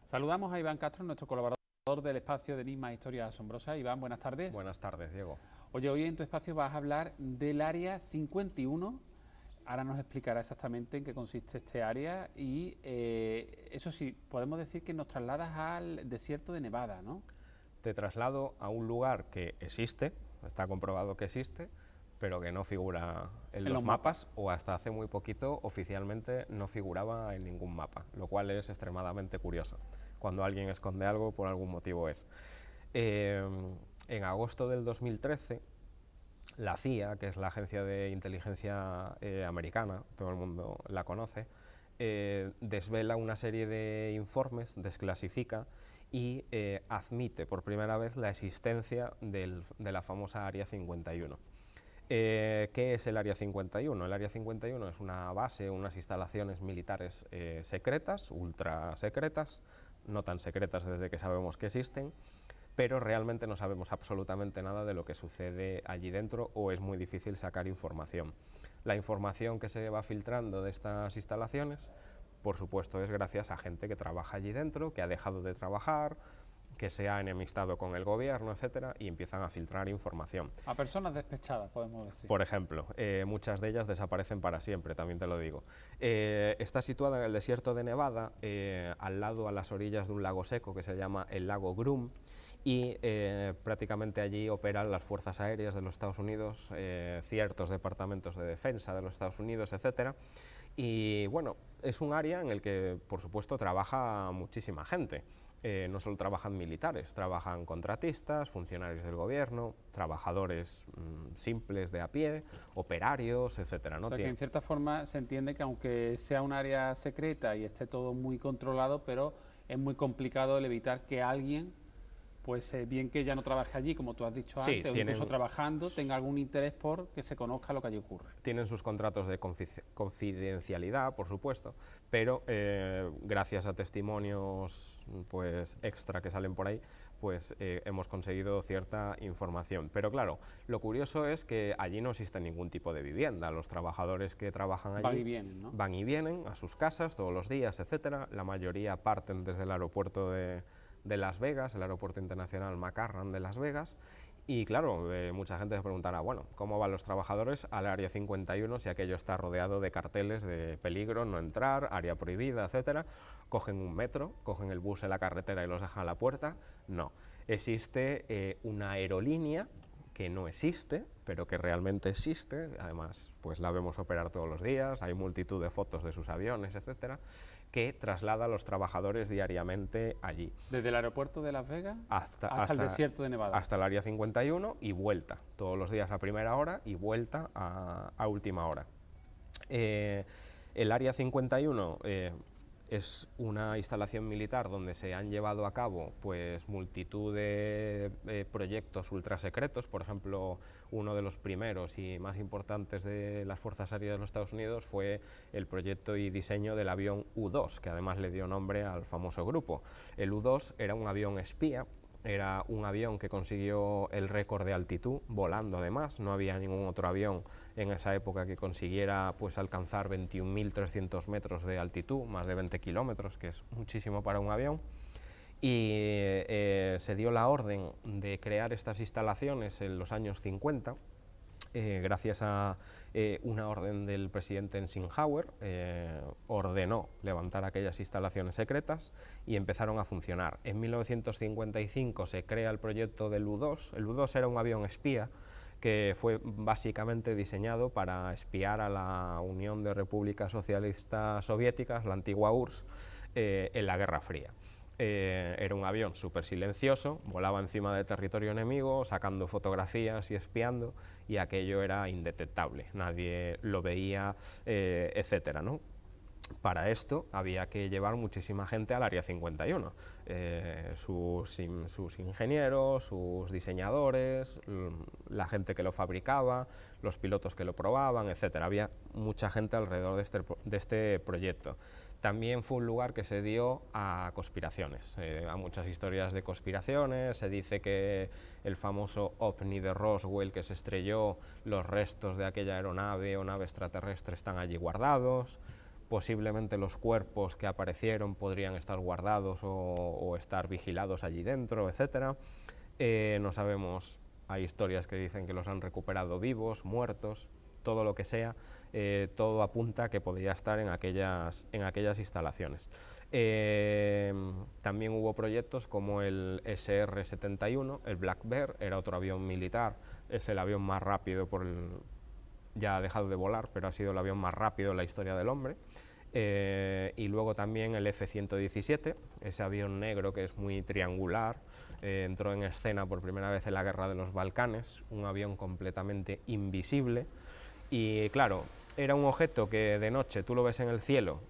Saludamos a Iván Castro, nuestro colaborador del espacio de Enigmas e Historias Asombrosas. Iván, buenas tardes. Buenas tardes, Diego. Oye, hoy en tu espacio vas a hablar del Área 51. Ahora nos explicará exactamente en qué consiste este área y, eso sí, podemos decir que nos trasladas al desierto de Nevada, ¿no? Te traslado a un lugar que existe, está comprobado que existe, pero que no figura en los mapas, o hasta hace muy poquito oficialmente no figuraba en ningún mapa, lo cual es extremadamente curioso. Cuando alguien esconde algo, por algún motivo es. En agosto del 2013, la CIA, que es la agencia de inteligencia americana, todo el mundo la conoce, desvela una serie de informes, desclasifica y admite por primera vez la existencia de la famosa Área 51. ¿Qué es el Área 51? El Área 51 es una base, unas instalaciones militares secretas, ultra secretas, no tan secretas desde que sabemos que existen, pero realmente no sabemos absolutamente nada de lo que sucede allí dentro, o es muy difícil sacar información. La información que se va filtrando de estas instalaciones, por supuesto, es gracias a gente que trabaja allí dentro, que ha dejado de trabajar, que se ha enemistado con el gobierno, etcétera, y empiezan a filtrar información. A personas despechadas, podemos decir. Por ejemplo, muchas de ellas desaparecen para siempre, también te lo digo. Está situada en el desierto de Nevada, al lado, a las orillas de un lago seco que se llama el lago Groom, y prácticamente allí operan las fuerzas aéreas de los Estados Unidos, ciertos departamentos de defensa de los Estados Unidos, etcétera. Y bueno, es un área en el que, por supuesto, trabaja muchísima gente. No solo trabajan militares, trabajan contratistas, funcionarios del gobierno, trabajadores simples de a pie, operarios, etcétera, ¿no? O sea que en cierta forma se entiende que aunque sea un área secreta y esté todo muy controlado, pero es muy complicado el evitar que alguien, pues bien que ya no trabaje allí, como tú has dicho antes, o incluso trabajando, tenga algún interés por que se conozca lo que allí ocurre. Tienen sus contratos de confidencialidad, por supuesto, pero gracias a testimonios pues extra que salen por ahí, pues hemos conseguido cierta información. Pero claro, lo curioso es que allí no existe ningún tipo de vivienda. Los trabajadores que trabajan allí van y vienen, ¿no? Van y vienen a sus casas todos los días, etcétera. La mayoría parten desde el aeropuerto de Las Vegas, el aeropuerto internacional McCarran de Las Vegas, y claro, mucha gente se preguntará, bueno, ¿cómo van los trabajadores al Área 51 si aquello está rodeado de carteles de peligro, no entrar, área prohibida, etcétera? ¿Cogen un metro, cogen el bus en la carretera y los dejan a la puerta? No, existe una aerolínea que no existe, pero que realmente existe, además pues la vemos operar todos los días, hay multitud de fotos de sus aviones, etcétera, que traslada a los trabajadores diariamente allí. Desde el aeropuerto de Las Vegas hasta el desierto de Nevada. Hasta el Área 51 y vuelta, todos los días a primera hora y vuelta a última hora. El Área 51 es una instalación militar donde se han llevado a cabo pues multitud de proyectos ultrasecretos. Por ejemplo, uno de los primeros y más importantes de las Fuerzas Aéreas de los Estados Unidos fue el proyecto y diseño del avión U-2, que además le dio nombre al famoso grupo. El U-2 era un avión espía. Era un avión que consiguió el récord de altitud, volando además, no había ningún otro avión en esa época que consiguiera pues alcanzar 21.300 metros de altitud, más de 20 kilómetros, que es muchísimo para un avión, y se dio la orden de crear estas instalaciones en los años 50, gracias a una orden del presidente Eisenhower, ordenó levantar aquellas instalaciones secretas y empezaron a funcionar. En 1955 se crea el proyecto del U-2. El U-2 era un avión espía que fue básicamente diseñado para espiar a la Unión de Repúblicas Socialistas Soviéticas, la antigua URSS, en la Guerra Fría. Era un avión súper silencioso, volaba encima del territorio enemigo, sacando fotografías y espiando, y aquello era indetectable, nadie lo veía, etcétera, ¿no? Para esto había que llevar muchísima gente al Área 51, sus ingenieros, sus diseñadores, la gente que lo fabricaba, los pilotos que lo probaban, etc. Había mucha gente alrededor de este proyecto. También fue un lugar que se dio a conspiraciones, a muchas historias de conspiraciones. Se dice que el famoso OVNI de Roswell que se estrelló, los restos de aquella aeronave o nave extraterrestre están allí guardados. Posiblemente los cuerpos que aparecieron podrían estar guardados o estar vigilados allí dentro, etc. No sabemos, hay historias que dicen que los han recuperado vivos, muertos, todo lo que sea, todo apunta a que podría estar en aquellas instalaciones. También hubo proyectos como el SR-71, el Black Bear, era otro avión militar, es el avión más rápido ya ha dejado de volar, pero ha sido el avión más rápido en la historia del hombre. Y luego también el F-117, ese avión negro que es muy triangular, entró en escena por primera vez en la Guerra de los Balcanes, un avión completamente invisible. Y claro, era un objeto que de noche tú lo ves en el cielo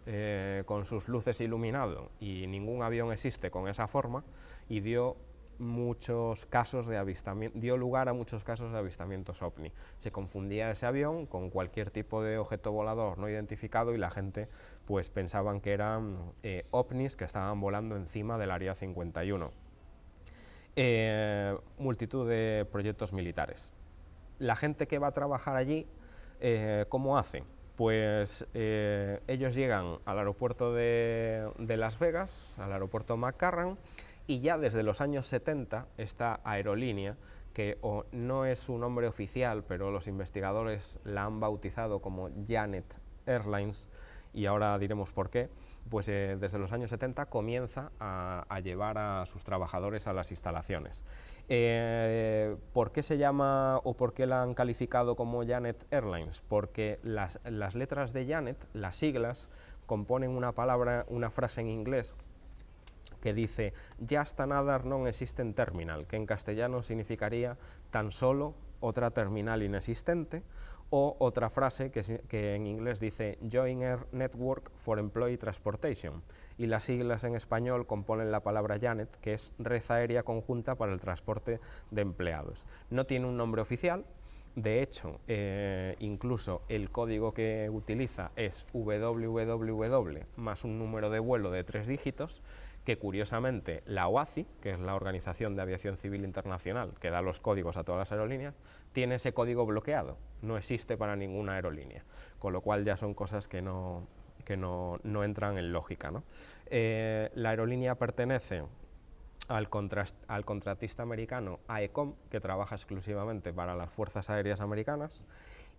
con sus luces iluminado y ningún avión existe con esa forma, y dio lugar a muchos casos de avistamientos OVNI. Se confundía ese avión con cualquier tipo de objeto volador no identificado y la gente pues pensaban que eran OVNIs que estaban volando encima del Área 51. Multitud de proyectos militares. La gente que va a trabajar allí, ¿cómo hace? Pues ellos llegan al aeropuerto de Las Vegas, al aeropuerto McCarran, y ya desde los años 70 esta aerolínea, que no es su nombre oficial, pero los investigadores la han bautizado como Janet Airlines, y ahora diremos por qué, pues desde los años 70 comienza a llevar a sus trabajadores a las instalaciones. ¿Por qué se llama o por qué la han calificado como Janet Airlines? Porque las letras de Janet, las siglas, componen una frase en inglés que dice "Just another non-existent terminal", que en castellano significaría "tan solo otra terminal inexistente", o otra frase que en inglés dice "Joint Air Network for Employee Transportation", y las siglas en español componen la palabra Janet, que es Red Aérea Conjunta para el Transporte de Empleados. No tiene un nombre oficial, de hecho, incluso el código que utiliza es www más un número de vuelo de 3 dígitos, que curiosamente la OACI, que es la Organización de Aviación Civil Internacional, que da los códigos a todas las aerolíneas, tiene ese código bloqueado, no existe para ninguna aerolínea, con lo cual ya son cosas que no entran en lógica, ¿no? La aerolínea pertenece al contratista americano AECOM, que trabaja exclusivamente para las Fuerzas Aéreas Americanas,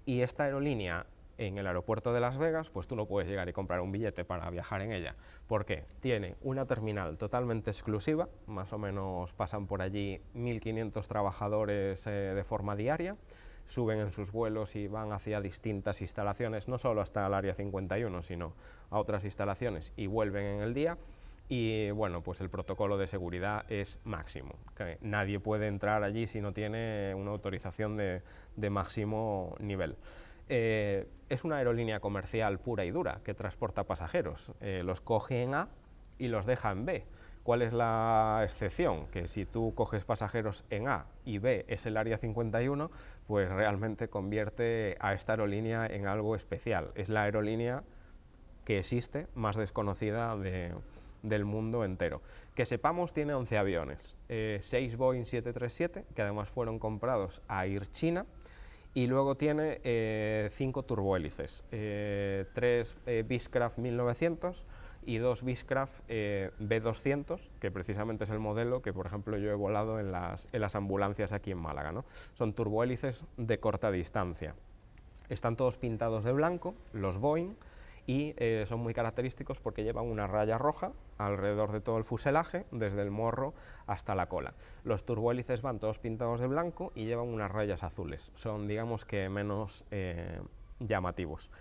y esta aerolínea, en el aeropuerto de Las Vegas, pues tú no puedes llegar y comprar un billete para viajar en ella. ¿Por qué? Tiene una terminal totalmente exclusiva, más o menos pasan por allí 1.500 trabajadores de forma diaria, suben en sus vuelos y van hacia distintas instalaciones, no solo hasta el Área 51, sino a otras instalaciones, y vuelven en el día. Y bueno, pues el protocolo de seguridad es máximo, que nadie puede entrar allí si no tiene una autorización de máximo nivel. Es una aerolínea comercial pura y dura que transporta pasajeros, los coge en A y los deja en B. ¿Cuál es la excepción? Que si tú coges pasajeros en A y B es el Área 51, pues realmente convierte a esta aerolínea en algo especial. Es la aerolínea que existe más desconocida del mundo entero. Que sepamos, tiene 11 aviones, 6 Boeing 737, que además fueron comprados a Air China, y luego tiene 5 turbohélices, 3 Beechcraft 1900 y 2 Beechcraft B200, que precisamente es el modelo que, por ejemplo, yo he volado en las ambulancias aquí en Málaga, ¿no? Son turbohélices de corta distancia. Están todos pintados de blanco, los Boeing, y son muy característicos porque llevan una raya roja alrededor de todo el fuselaje, desde el morro hasta la cola. Los turbohélices van todos pintados de blanco y llevan unas rayas azules, son, digamos, que menos llamativos.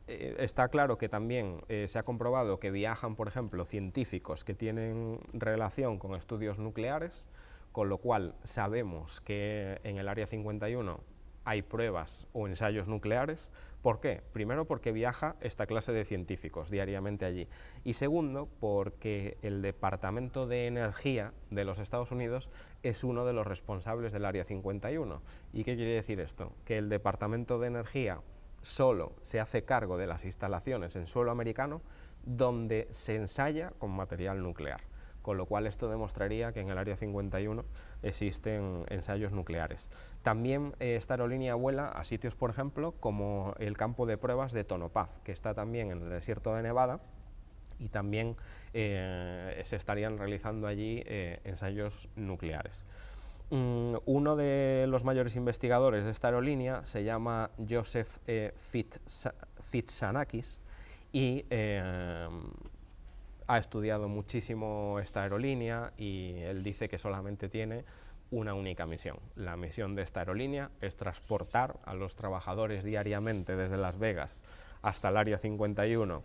Está claro que también se ha comprobado que viajan, por ejemplo, científicos que tienen relación con estudios nucleares, con lo cual sabemos que en el Área 51 hay pruebas o ensayos nucleares. ¿Por qué? Primero, porque viaja esta clase de científicos diariamente allí, y segundo, porque el Departamento de Energía de los Estados Unidos es uno de los responsables del Área 51. ¿Y qué quiere decir esto? Que el Departamento de Energía solo se hace cargo de las instalaciones en suelo americano donde se ensaya con material nuclear, con lo cual esto demostraría que en el Área 51 existen ensayos nucleares. También esta aerolínea vuela a sitios, por ejemplo, como el campo de pruebas de Tonopah, que está también en el desierto de Nevada, y también se estarían realizando allí ensayos nucleares. Uno de los mayores investigadores de esta aerolínea se llama Joseph Fitsanakis, y ha estudiado muchísimo esta aerolínea, y él dice que solamente tiene una única misión. La misión de esta aerolínea es transportar a los trabajadores diariamente desde Las Vegas hasta el Área 51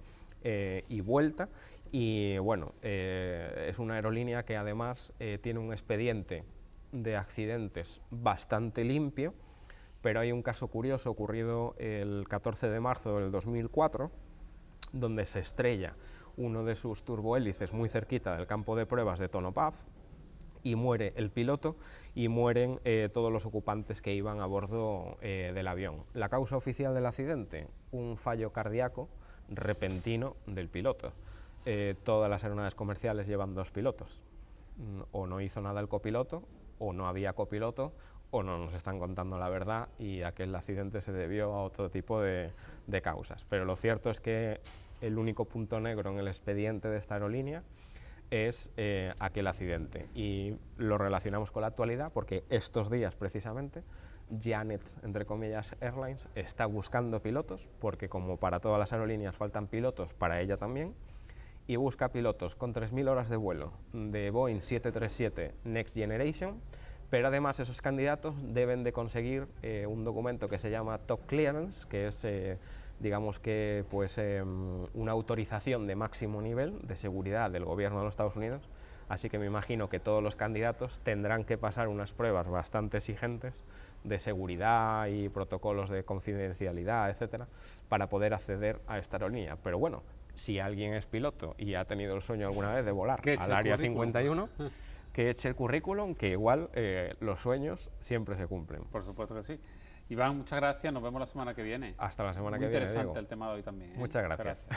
y vuelta, y bueno, es una aerolínea que además tiene un expediente de accidentes bastante limpio, pero hay un caso curioso ocurrido el 14 de marzo del 2004, donde se estrella uno de sus turbohélices muy cerquita del campo de pruebas de Tonopah, y muere el piloto y mueren todos los ocupantes que iban a bordo del avión. La causa oficial del accidente: un fallo cardíaco repentino del piloto. Todas las aeronaves comerciales llevan dos pilotos. O no hizo nada el copiloto, o no había copiloto, o no nos están contando la verdad, y aquel accidente se debió a otro tipo de causas. Pero lo cierto es que el único punto negro en el expediente de esta aerolínea es aquel accidente, y lo relacionamos con la actualidad porque estos días precisamente Janet, entre comillas, Airlines está buscando pilotos, porque como para todas las aerolíneas faltan pilotos, para ella también, y busca pilotos con 3.000 horas de vuelo de Boeing 737 Next Generation, pero además esos candidatos deben de conseguir un documento que se llama Top Clearance, que es digamos que pues una autorización de máximo nivel de seguridad del gobierno de los Estados Unidos. Así que me imagino que todos los candidatos tendrán que pasar unas pruebas bastante exigentes de seguridad y protocolos de confidencialidad, etcétera, para poder acceder a esta aerolínea. Pero bueno, si alguien es piloto y ha tenido el sueño alguna vez de volar al Área 51, que eche el currículum, que igual los sueños siempre se cumplen. Por supuesto que sí. Iván, muchas gracias, nos vemos la semana que viene. Hasta la semana que viene. viene, Muy interesante Diego. el tema de hoy también. Muchas gracias.